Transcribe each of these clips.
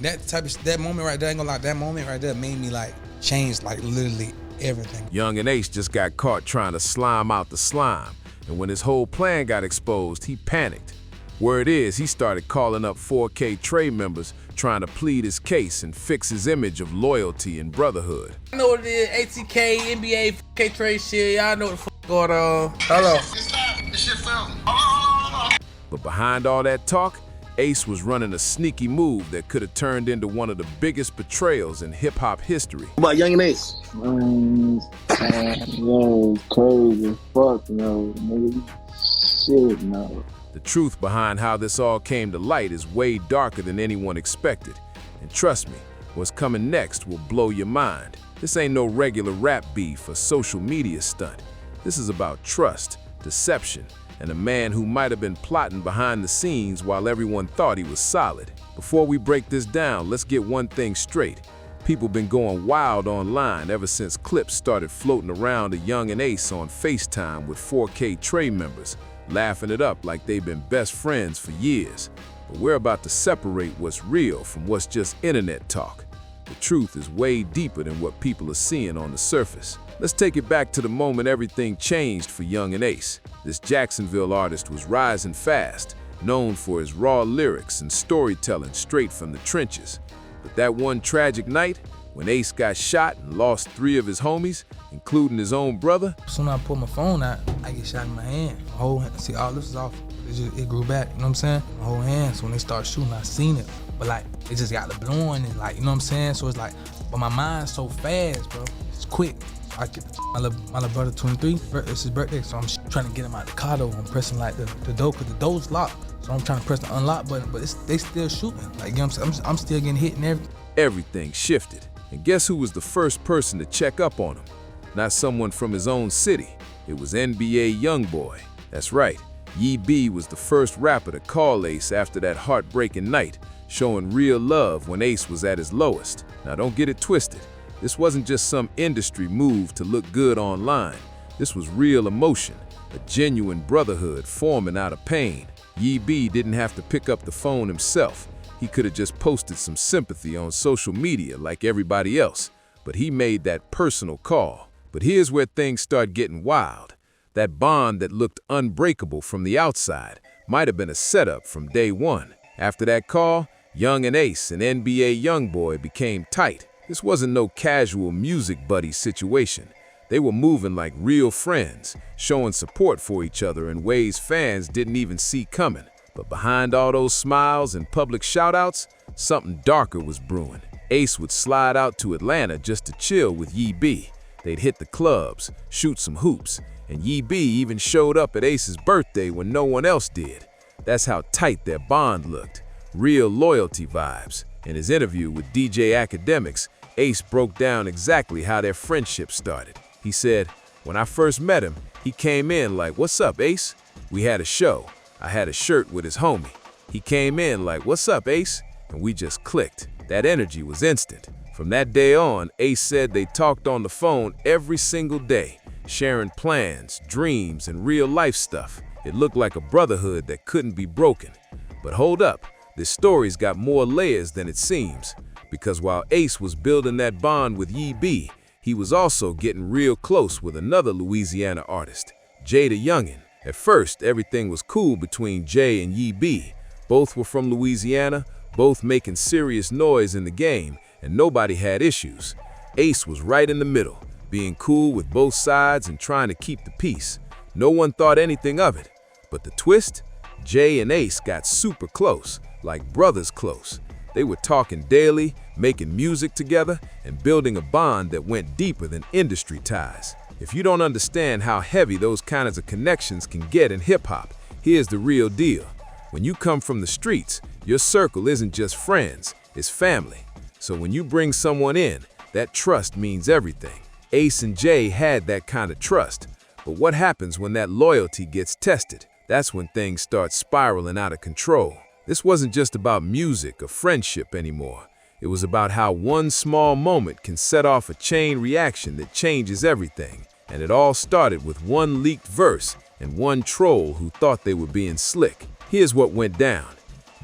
that moment right there, I ain't gonna lie, that moment right there made me like change like literally everything. Yungeen Ace just got caught trying to slime out the slime, and when his whole plan got exposed, he panicked. Word is, he started calling up 4K Trey members trying to plead his case and fix his image of loyalty and brotherhood. I know what it is, ATK, NBA, 4K Trey shit, y'all know what the fuck going on. Hello. This shit fell. But behind all that talk, Ace was running a sneaky move that could have turned into one of the biggest betrayals in hip-hop history. What about Yungeen Ace? Yo, crazy. Fuck no, nigga. Shit no. The truth behind how this all came to light is way darker than anyone expected. And trust me, what's coming next will blow your mind. This ain't no regular rap beef or social media stunt. This is about trust, deception, and a man who might have been plotting behind the scenes while everyone thought he was solid. Before we break this down, let's get one thing straight. People been going wild online ever since clips started floating around of Yungeen Ace on FaceTime with 4K Trey members, laughing it up like they've been best friends for years. But we're about to separate what's real from what's just internet talk. The truth is way deeper than what people are seeing on the surface. Let's take it back to the moment everything changed for Yungeen Ace. This Jacksonville artist was rising fast, known for his raw lyrics and storytelling straight from the trenches. But that one tragic night, when Ace got shot and lost 3 of his homies, including his own brother. As soon as I pull my phone out, I get shot in my hand. My whole hand, see, all this is off. It grew back, you know what I'm saying? My whole hand, so when they start shooting, I seen it. But like, it just got the blowing and like, you know what I'm saying? So it's like, but my mind's so fast, bro. It's quick. I get my little brother 23, it's his birthday, so I'm trying to get him out the car though. I'm pressing like the door, cause the door's locked. So I'm trying to press the unlock button, but they still shooting. Like, you know what I'm saying? I'm still getting hit and everything. Everything shifted. And guess who was the first person to check up on him? Not someone from his own city. It was NBA Youngboy. That's right, Yee B was the first rapper to call Ace after that heartbreaking night, showing real love when Ace was at his lowest. Now don't get it twisted. This wasn't just some industry move to look good online. This was real emotion, a genuine brotherhood forming out of pain. Yee B didn't have to pick up the phone himself. He could have just posted some sympathy on social media like everybody else, but he made that personal call. But here's where things start getting wild. That bond that looked unbreakable from the outside might have been a setup from day one. After that call, Yungeen Ace and NBA Youngboy became tight. This wasn't no casual music buddy situation. They were moving like real friends, showing support for each other in ways fans didn't even see coming. But behind all those smiles and public shoutouts, something darker was brewing. Ace would slide out to Atlanta just to chill with Yee B. They'd hit the clubs, shoot some hoops, and Yee B even showed up at Ace's birthday when no one else did. That's how tight their bond looked. Real loyalty vibes. In his interview with DJ Academics, Ace broke down exactly how their friendship started. He said, "When I first met him, he came in like, 'What's up, Ace?' We had a show. I had a shirt with his homie. He came in like, 'What's up, Ace?' And we just clicked. That energy was instant." From that day on, Ace said they talked on the phone every single day, sharing plans, dreams, and real life stuff. It looked like a brotherhood that couldn't be broken. But hold up, this story's got more layers than it seems. Because while Ace was building that bond with Yee B, he was also getting real close with another Louisiana artist, Jada Youngin. At first, everything was cool between Jay and Yee B. Both were from Louisiana, both making serious noise in the game, and nobody had issues. Ace was right in the middle, being cool with both sides and trying to keep the peace. No one thought anything of it. But the twist? Jay and Ace got super close, like brothers close. They were talking daily, making music together, and building a bond that went deeper than industry ties. If you don't understand how heavy those kinds of connections can get in hip-hop, here's the real deal. When you come from the streets, your circle isn't just friends, it's family. So when you bring someone in, that trust means everything. Ace and Jay had that kind of trust. But what happens when that loyalty gets tested? That's when things start spiraling out of control. This wasn't just about music or friendship anymore. It was about how one small moment can set off a chain reaction that changes everything. And it all started with one leaked verse and one troll who thought they were being slick. Here's what went down.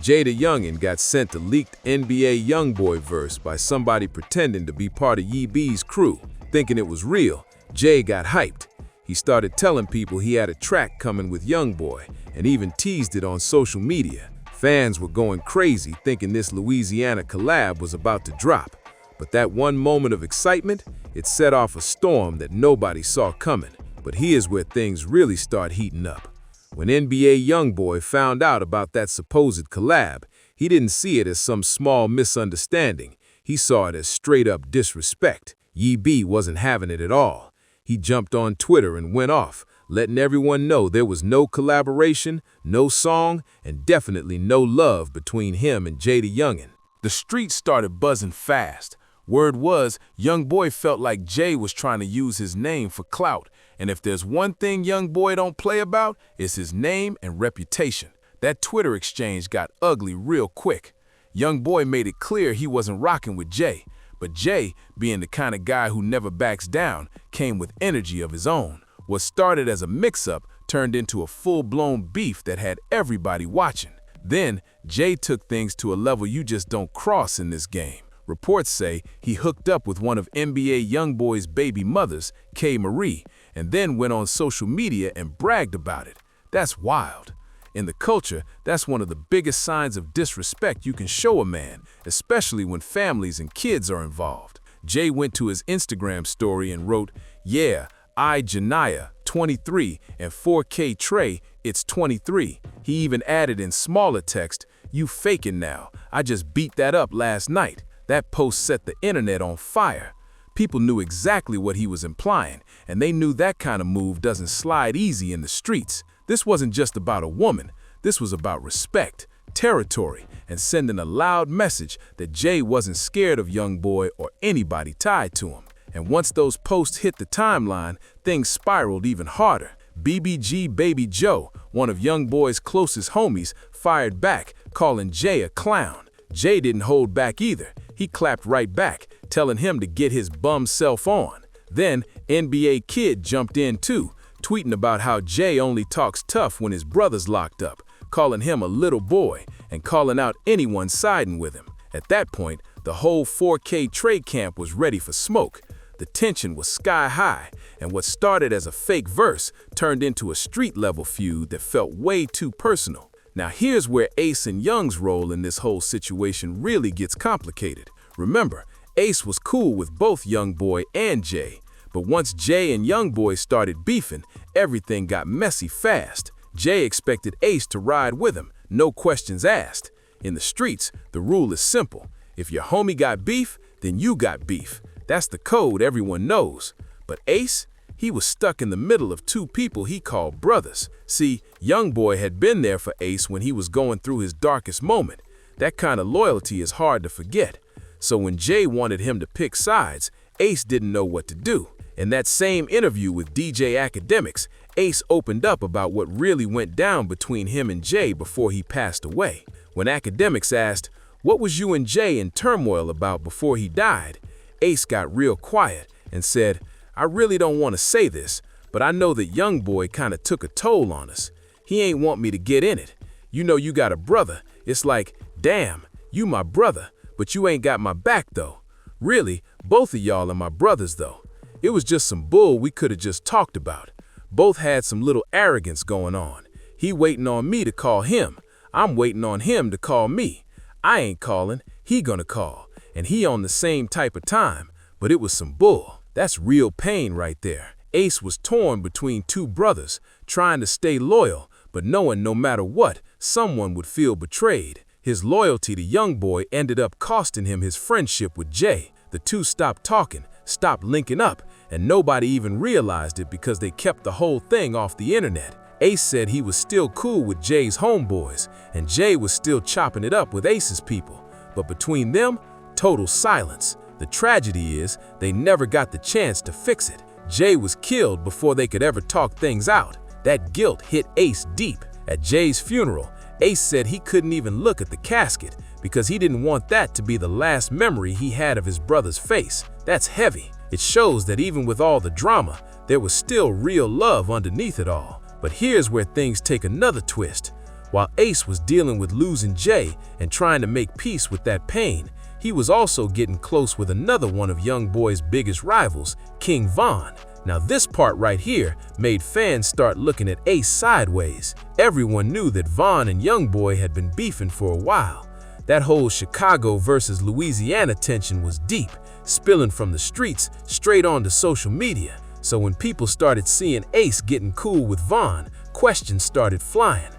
Jay the Youngin got sent the leaked NBA Youngboy verse by somebody pretending to be part of Yee B's crew. Thinking it was real, Jay got hyped. He started telling people he had a track coming with Youngboy and even teased it on social media. Fans were going crazy thinking this Louisiana collab was about to drop. But that one moment of excitement, it set off a storm that nobody saw coming. But here's where things really start heating up. When NBA Youngboy found out about that supposed collab, he didn't see it as some small misunderstanding. He saw it as straight-up disrespect. Yee B wasn't having it at all. He jumped on Twitter and went off, letting everyone know there was no collaboration, no song, and definitely no love between him and Jay the Youngin. The streets started buzzing fast. Word was, Youngboy felt like Jay was trying to use his name for clout, and if there's one thing Youngboy don't play about, it's his name and reputation. That Twitter exchange got ugly real quick. Youngboy made it clear he wasn't rocking with Jay, but Jay, being the kind of guy who never backs down, came with energy of his own. What started as a mix-up turned into a full-blown beef that had everybody watching. Then, Jay took things to a level you just don't cross in this game. Reports say he hooked up with one of NBA Youngboy's baby mothers, K. Marie, and then went on social media and bragged about it. That's wild. In the culture, that's one of the biggest signs of disrespect you can show a man, especially when families and kids are involved. Jay went to his Instagram story and wrote, "Yeah, I, Janiyah, 23, and 4K Trey, it's 23. He even added in smaller text, "You faking now. I just beat that up last night." That post set the internet on fire. People knew exactly what he was implying, and they knew that kind of move doesn't slide easy in the streets. This wasn't just about a woman. This was about respect, territory, and sending a loud message that Jay wasn't scared of Youngboy or anybody tied to him. And once those posts hit the timeline, things spiraled even harder. BBG Baby Joe, one of Youngboy's closest homies, fired back, calling Jay a clown. Jay didn't hold back either. He clapped right back, telling him to get his bum self on. Then NBA Kid jumped in too, tweeting about how Jay only talks tough when his brother's locked up, calling him a little boy and calling out anyone siding with him. At that point, the whole 4K Trey camp was ready for smoke. The tension was sky high, and what started as a fake verse turned into a street-level feud that felt way too personal. Now here's where Ace and Young's role in this whole situation really gets complicated. Remember, Ace was cool with both Youngboy and Jay, but once Jay and Youngboy started beefing, everything got messy fast. Jay expected Ace to ride with him, no questions asked. In the streets, the rule is simple. If your homie got beef, then you got beef. That's the code everyone knows. But Ace? He was stuck in the middle of two people he called brothers. See, Youngboy had been there for Ace when he was going through his darkest moment. That kind of loyalty is hard to forget. So when Jay wanted him to pick sides, Ace didn't know what to do. In that same interview with DJ Academics, Ace opened up about what really went down between him and Jay before he passed away. When Academics asked, "What was you and Jay in turmoil about before he died?" Ace got real quiet and said, "I really don't want to say this, but I know that Youngboy kind of took a toll on us. He ain't want me to get in it. You know you got a brother. It's like, damn, you my brother, but you ain't got my back though. Really, both of y'all are my brothers though. It was just some bull we could have just talked about. Both had some little arrogance going on. He waiting on me to call him. I'm waiting on him to call me. I ain't calling, he gonna call. And he on the same type of time, but it was some bull." That's real pain right there. Ace was torn between two brothers, trying to stay loyal, but knowing no matter what, someone would feel betrayed. His loyalty to Youngboy ended up costing him his friendship with Jay. The two stopped talking, stopped linking up, and nobody even realized it because they kept the whole thing off the internet. Ace said he was still cool with Jay's homeboys, and Jay was still chopping it up with Ace's people. But between them, total silence. The tragedy is, they never got the chance to fix it. Jay was killed before they could ever talk things out. That guilt hit Ace deep. At Jay's funeral, Ace said he couldn't even look at the casket because he didn't want that to be the last memory he had of his brother's face. That's heavy. It shows that even with all the drama, there was still real love underneath it all. But here's where things take another twist. While Ace was dealing with losing Jay and trying to make peace with that pain, he was also getting close with another one of Youngboy's biggest rivals, King Von. Now this part right here made fans start looking at Ace sideways. Everyone knew that Von and Youngboy had been beefing for a while. That whole Chicago versus Louisiana tension was deep, spilling from the streets straight onto social media. So when people started seeing Ace getting cool with Von, questions started flying.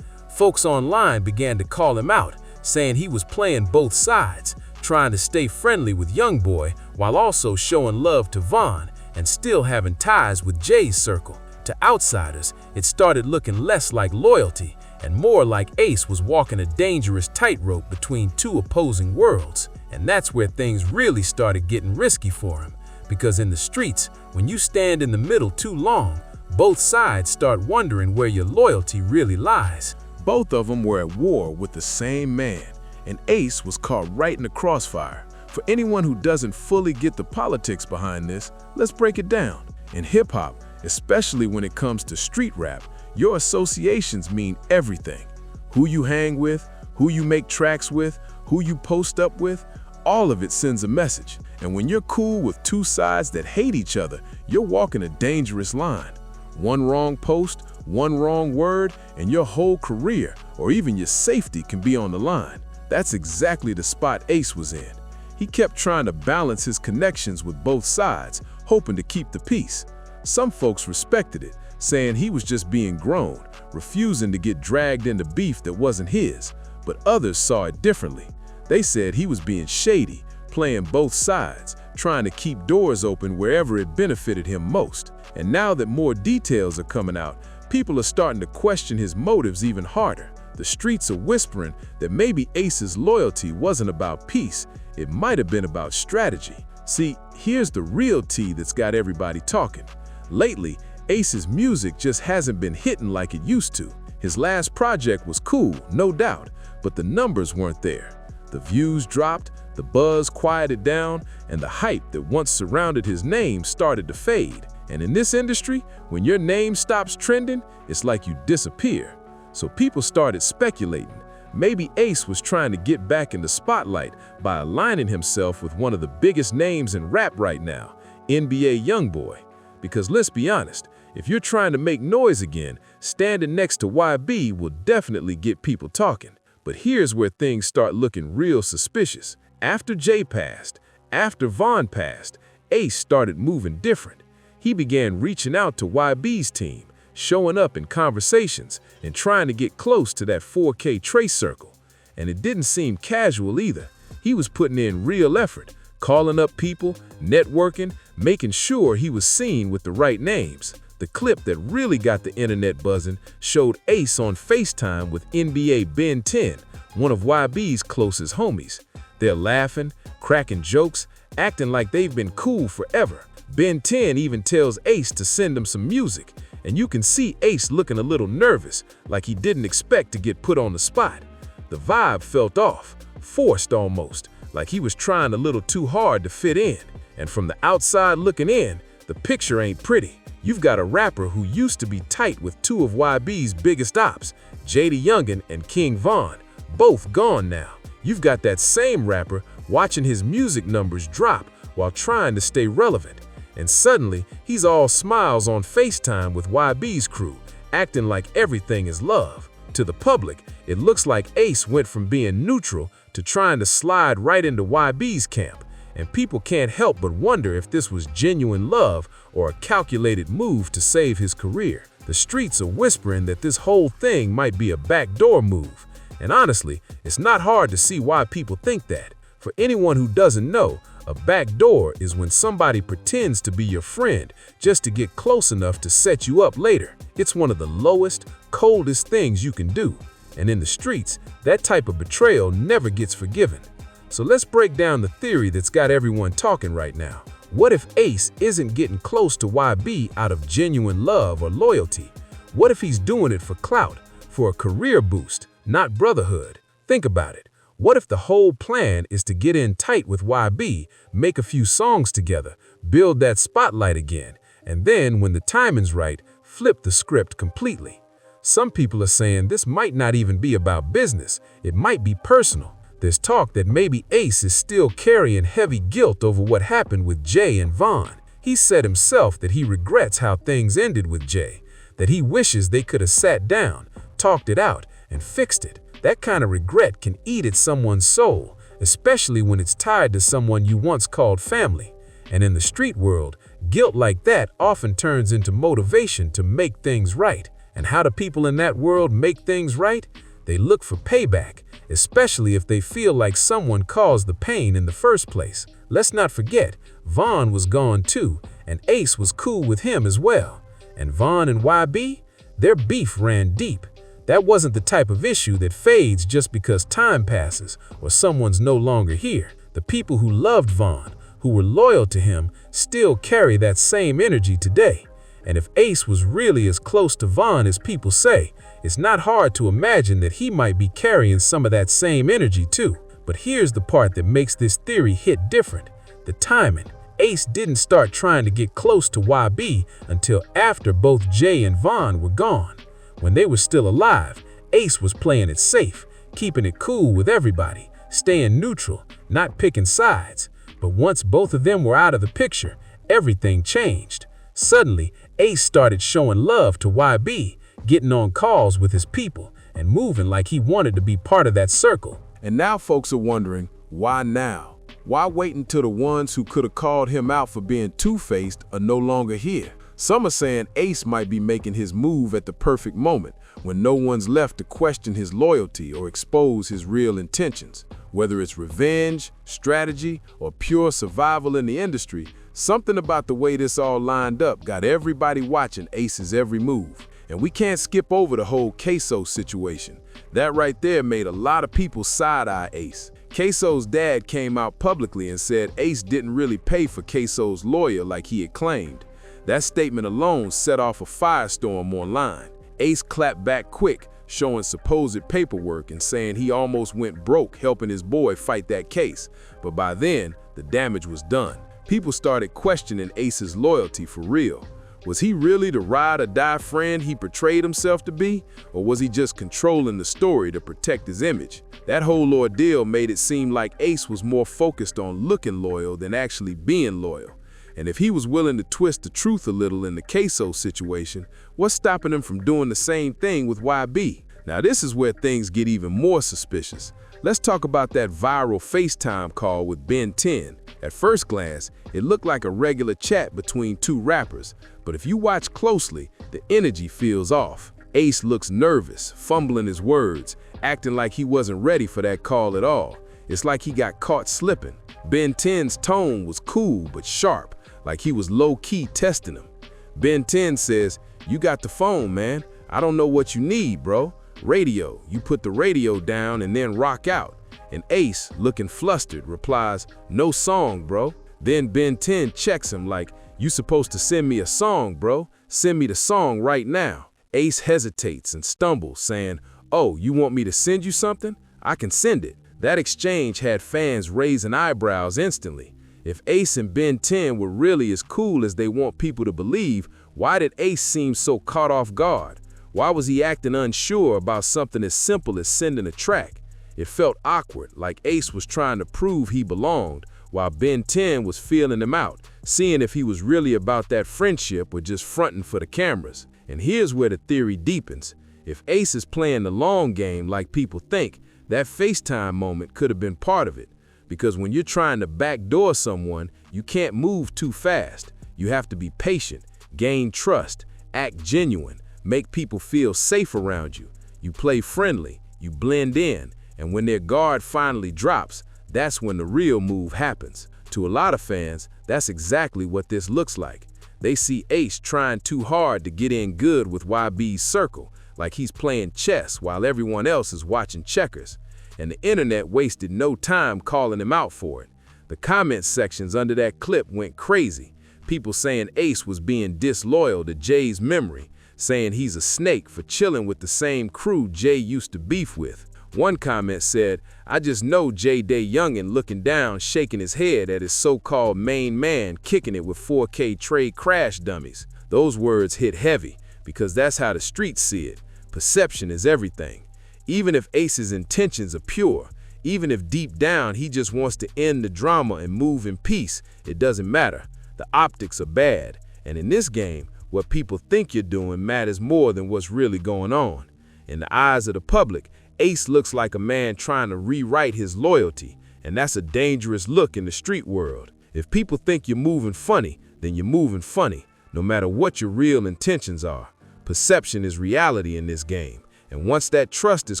Folks online began to call him out, saying he was playing both sides, trying to stay friendly with Youngboy while also showing love to Von and still having ties with Jay's circle. To outsiders, it started looking less like loyalty and more like Ace was walking a dangerous tightrope between two opposing worlds. And that's where things really started getting risky for him. Because in the streets, when you stand in the middle too long, both sides start wondering where your loyalty really lies. Both of them were at war with the same man, and Ace was caught right in the crossfire. For anyone who doesn't fully get the politics behind this, let's break it down. In hip-hop, especially when it comes to street rap, your associations mean everything. Who you hang with, who you make tracks with, who you post up with, all of it sends a message. And when you're cool with two sides that hate each other, you're walking a dangerous line. One wrong post, one wrong word, and your whole career, or even your safety, can be on the line. That's exactly the spot Ace was in. He kept trying to balance his connections with both sides, hoping to keep the peace. Some folks respected it, saying he was just being grown, refusing to get dragged into beef that wasn't his. But others saw it differently. They said he was being shady, playing both sides, trying to keep doors open wherever it benefited him most. And now that more details are coming out, people are starting to question his motives even harder. The streets are whispering that maybe Ace's loyalty wasn't about peace, it might have been about strategy. See, here's the real tea that's got everybody talking. Lately, Ace's music just hasn't been hitting like it used to. His last project was cool, no doubt, but the numbers weren't there. The views dropped, the buzz quieted down, and the hype that once surrounded his name started to fade. And in this industry, when your name stops trending, it's like you disappear. So people started speculating. Maybe Ace was trying to get back in the spotlight by aligning himself with one of the biggest names in rap right now, NBA Youngboy. Because let's be honest, if you're trying to make noise again, standing next to YB will definitely get people talking. But here's where things start looking real suspicious. After Jay passed, after Von passed, Ace started moving different. He began reaching out to YB's team, showing up in conversations and trying to get close to that 4K trace circle. And it didn't seem casual either. He was putting in real effort, calling up people, networking, making sure he was seen with the right names. The clip that really got the internet buzzing showed Ace on FaceTime with NBA Ben 10, one of YB's closest homies. They're laughing, cracking jokes, acting like they've been cool forever. Ben 10 even tells Ace to send him some music, and you can see Ace looking a little nervous, like he didn't expect to get put on the spot. The vibe felt off, forced almost, like he was trying a little too hard to fit in. And from the outside looking in, the picture ain't pretty. You've got a rapper who used to be tight with two of YB's biggest ops, JD Yungeen and King Von, both gone now. You've got that same rapper watching his music numbers drop while trying to stay relevant. And suddenly, he's all smiles on FaceTime with YB's crew, acting like everything is love. To the public, it looks like Ace went from being neutral to trying to slide right into YB's camp. And people can't help but wonder if this was genuine love or a calculated move to save his career. The streets are whispering that this whole thing might be a backdoor move. And honestly, it's not hard to see why people think that. For anyone who doesn't know, a backdoor is when somebody pretends to be your friend just to get close enough to set you up later. It's one of the lowest, coldest things you can do. And in the streets, that type of betrayal never gets forgiven. So let's break down the theory that's got everyone talking right now. What if Ace isn't getting close to YB out of genuine love or loyalty? What if he's doing it for clout, for a career boost, not brotherhood? Think about it. What if the whole plan is to get in tight with YB, make a few songs together, build that spotlight again, and then when the timing's right, flip the script completely? Some people are saying this might not even be about business, it might be personal. There's talk that maybe Ace is still carrying heavy guilt over what happened with Jay and Vaughn. He said himself that he regrets how things ended with Jay, that he wishes they could have sat down, talked it out, and fixed it. That kind of regret can eat at someone's soul, especially when it's tied to someone you once called family. And in the street world, guilt like that often turns into motivation to make things right. And how do people in that world make things right? They look for payback, especially if they feel like someone caused the pain in the first place. Let's not forget, Vaughn was gone too, and Ace was cool with him as well. And Vaughn and YB, their beef ran deep. That wasn't the type of issue that fades just because time passes or someone's no longer here. The people who loved Vaughn, who were loyal to him, still carry that same energy today. And if Ace was really as close to Vaughn as people say, it's not hard to imagine that he might be carrying some of that same energy too. But here's the part that makes this theory hit different: the timing. Ace didn't start trying to get close to YB until after both Jay and Vaughn were gone. When they were still alive, Ace was playing it safe, keeping it cool with everybody, staying neutral, not picking sides. But once both of them were out of the picture, everything changed. Suddenly, Ace started showing love to YB, getting on calls with his people, and moving like he wanted to be part of that circle. And now folks are wondering, why now? Why wait until the ones who could have called him out for being two-faced are no longer here? Some are saying Ace might be making his move at the perfect moment, when no one's left to question his loyalty or expose his real intentions. Whether it's revenge, strategy, or pure survival in the industry, something about the way this all lined up got everybody watching Ace's every move. And we can't skip over the whole Queso situation. That right there made a lot of people side-eye Ace. Queso's dad came out publicly and said Ace didn't really pay for Queso's lawyer like he had claimed. That statement alone set off a firestorm online. Ace clapped back quick, showing supposed paperwork and saying he almost went broke helping his boy fight that case. But by then, the damage was done. People started questioning Ace's loyalty for real. Was he really the ride-or-die friend he portrayed himself to be? Or was he just controlling the story to protect his image? That whole ordeal made it seem like Ace was more focused on looking loyal than actually being loyal. And if he was willing to twist the truth a little in the Queso situation, what's stopping him from doing the same thing with YB? Now this is where things get even more suspicious. Let's talk about that viral FaceTime call with Ben 10. At first glance, it looked like a regular chat between two rappers, but if you watch closely, the energy feels off. Ace looks nervous, fumbling his words, acting like he wasn't ready for that call at all. It's like he got caught slipping. Ben 10's tone was cool but sharp, like he was low-key testing him. Ben 10 says, "You got the phone, man. I don't know what you need, bro. Radio, you put the radio down and then rock out." And Ace, looking flustered, replies, "No song, bro." Then Ben 10 checks him like, "You supposed to send me a song, bro. Send me the song right now." Ace hesitates and stumbles, saying, "Oh, you want me to send you something? I can send it." That exchange had fans raising eyebrows instantly. If Ace and Ben 10 were really as cool as they want people to believe, why did Ace seem so caught off guard? Why was he acting unsure about something as simple as sending a track? It felt awkward, like Ace was trying to prove he belonged, while Ben 10 was feeling him out, seeing if he was really about that friendship or just fronting for the cameras. And here's where the theory deepens. If Ace is playing the long game like people think, that FaceTime moment could have been part of it. Because when you're trying to backdoor someone, you can't move too fast. You have to be patient, gain trust, act genuine, make people feel safe around you. You play friendly, you blend in, and when their guard finally drops, that's when the real move happens. To a lot of fans, that's exactly what this looks like. They see Ace trying too hard to get in good with YB's circle, like he's playing chess while everyone else is watching checkers. And the internet wasted no time calling him out for it. The comment sections under that clip went crazy. People saying Ace was being disloyal to Jay's memory, saying he's a snake for chilling with the same crew Jay used to beef with. One comment said, "I just know J-Day Youngin looking down, shaking his head at his so-called main man kicking it with 4K trade crash dummies." Those words hit heavy, because that's how the streets see it. Perception is everything. Even if Ace's intentions are pure, even if deep down he just wants to end the drama and move in peace, it doesn't matter. The optics are bad, and in this game, what people think you're doing matters more than what's really going on. In the eyes of the public, Ace looks like a man trying to rewrite his loyalty, and that's a dangerous look in the street world. If people think you're moving funny, then you're moving funny, no matter what your real intentions are. Perception is reality in this game, and once that trust is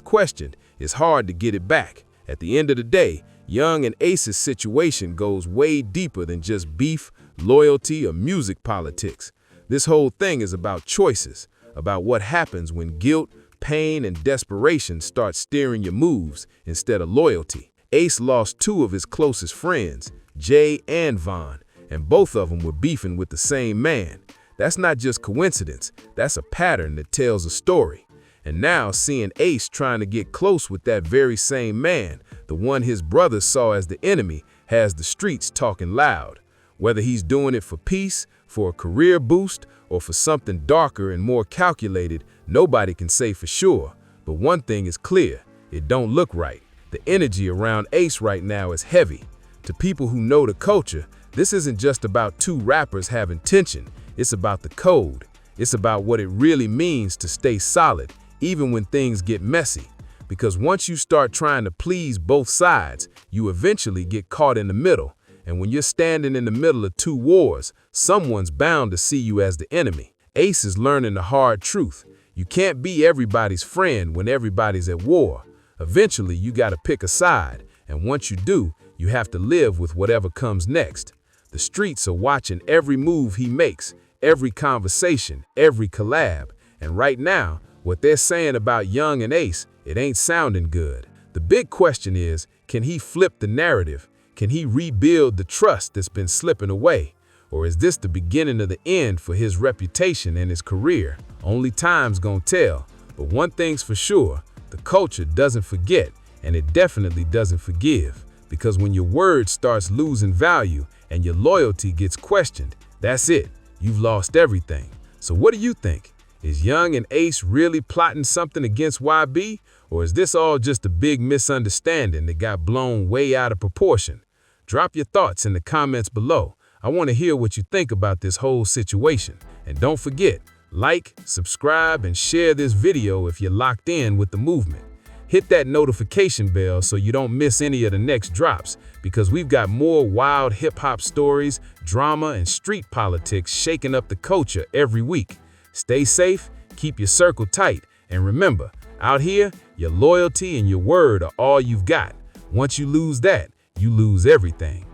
questioned, it's hard to get it back. At the end of the day, Young and Ace's situation goes way deeper than just beef, loyalty, or music politics. This whole thing is about choices, about what happens when guilt, pain, and desperation start steering your moves instead of loyalty. Ace lost two of his closest friends, Jay and Von, and both of them were beefing with the same man. That's not just coincidence, that's a pattern that tells a story. And now seeing Ace trying to get close with that very same man, the one his brother saw as the enemy, has the streets talking loud. Whether he's doing it for peace, for a career boost, or for something darker and more calculated, nobody can say for sure. But one thing is clear, it don't look right. The energy around Ace right now is heavy. To people who know the culture, this isn't just about two rappers having tension. It's about the code. It's about what it really means to stay solid, even when things get messy. Because once you start trying to please both sides, you eventually get caught in the middle. And when you're standing in the middle of two wars, someone's bound to see you as the enemy. Ace is learning the hard truth. You can't be everybody's friend when everybody's at war. Eventually, you gotta pick a side. And once you do, you have to live with whatever comes next. The streets are watching every move he makes, every conversation, every collab. And right now, what they're saying about Young and Ace, it ain't sounding good. The big question is, can he flip the narrative? Can he rebuild the trust that's been slipping away? Or is this the beginning of the end for his reputation and his career? Only time's gonna tell. But one thing's for sure, the culture doesn't forget, and it definitely doesn't forgive. Because when your word starts losing value and your loyalty gets questioned, that's it. You've lost everything. So what do you think? Is Young and Ace really plotting something against YB? Or is this all just a big misunderstanding that got blown way out of proportion? Drop your thoughts in the comments below. I want to hear what you think about this whole situation. And don't forget, like, subscribe, and share this video if you're locked in with the movement. Hit that notification bell so you don't miss any of the next drops, because we've got more wild hip-hop stories, drama, and street politics shaking up the culture every week. Stay safe, keep your circle tight, and remember, out here, your loyalty and your word are all you've got. Once you lose that, you lose everything.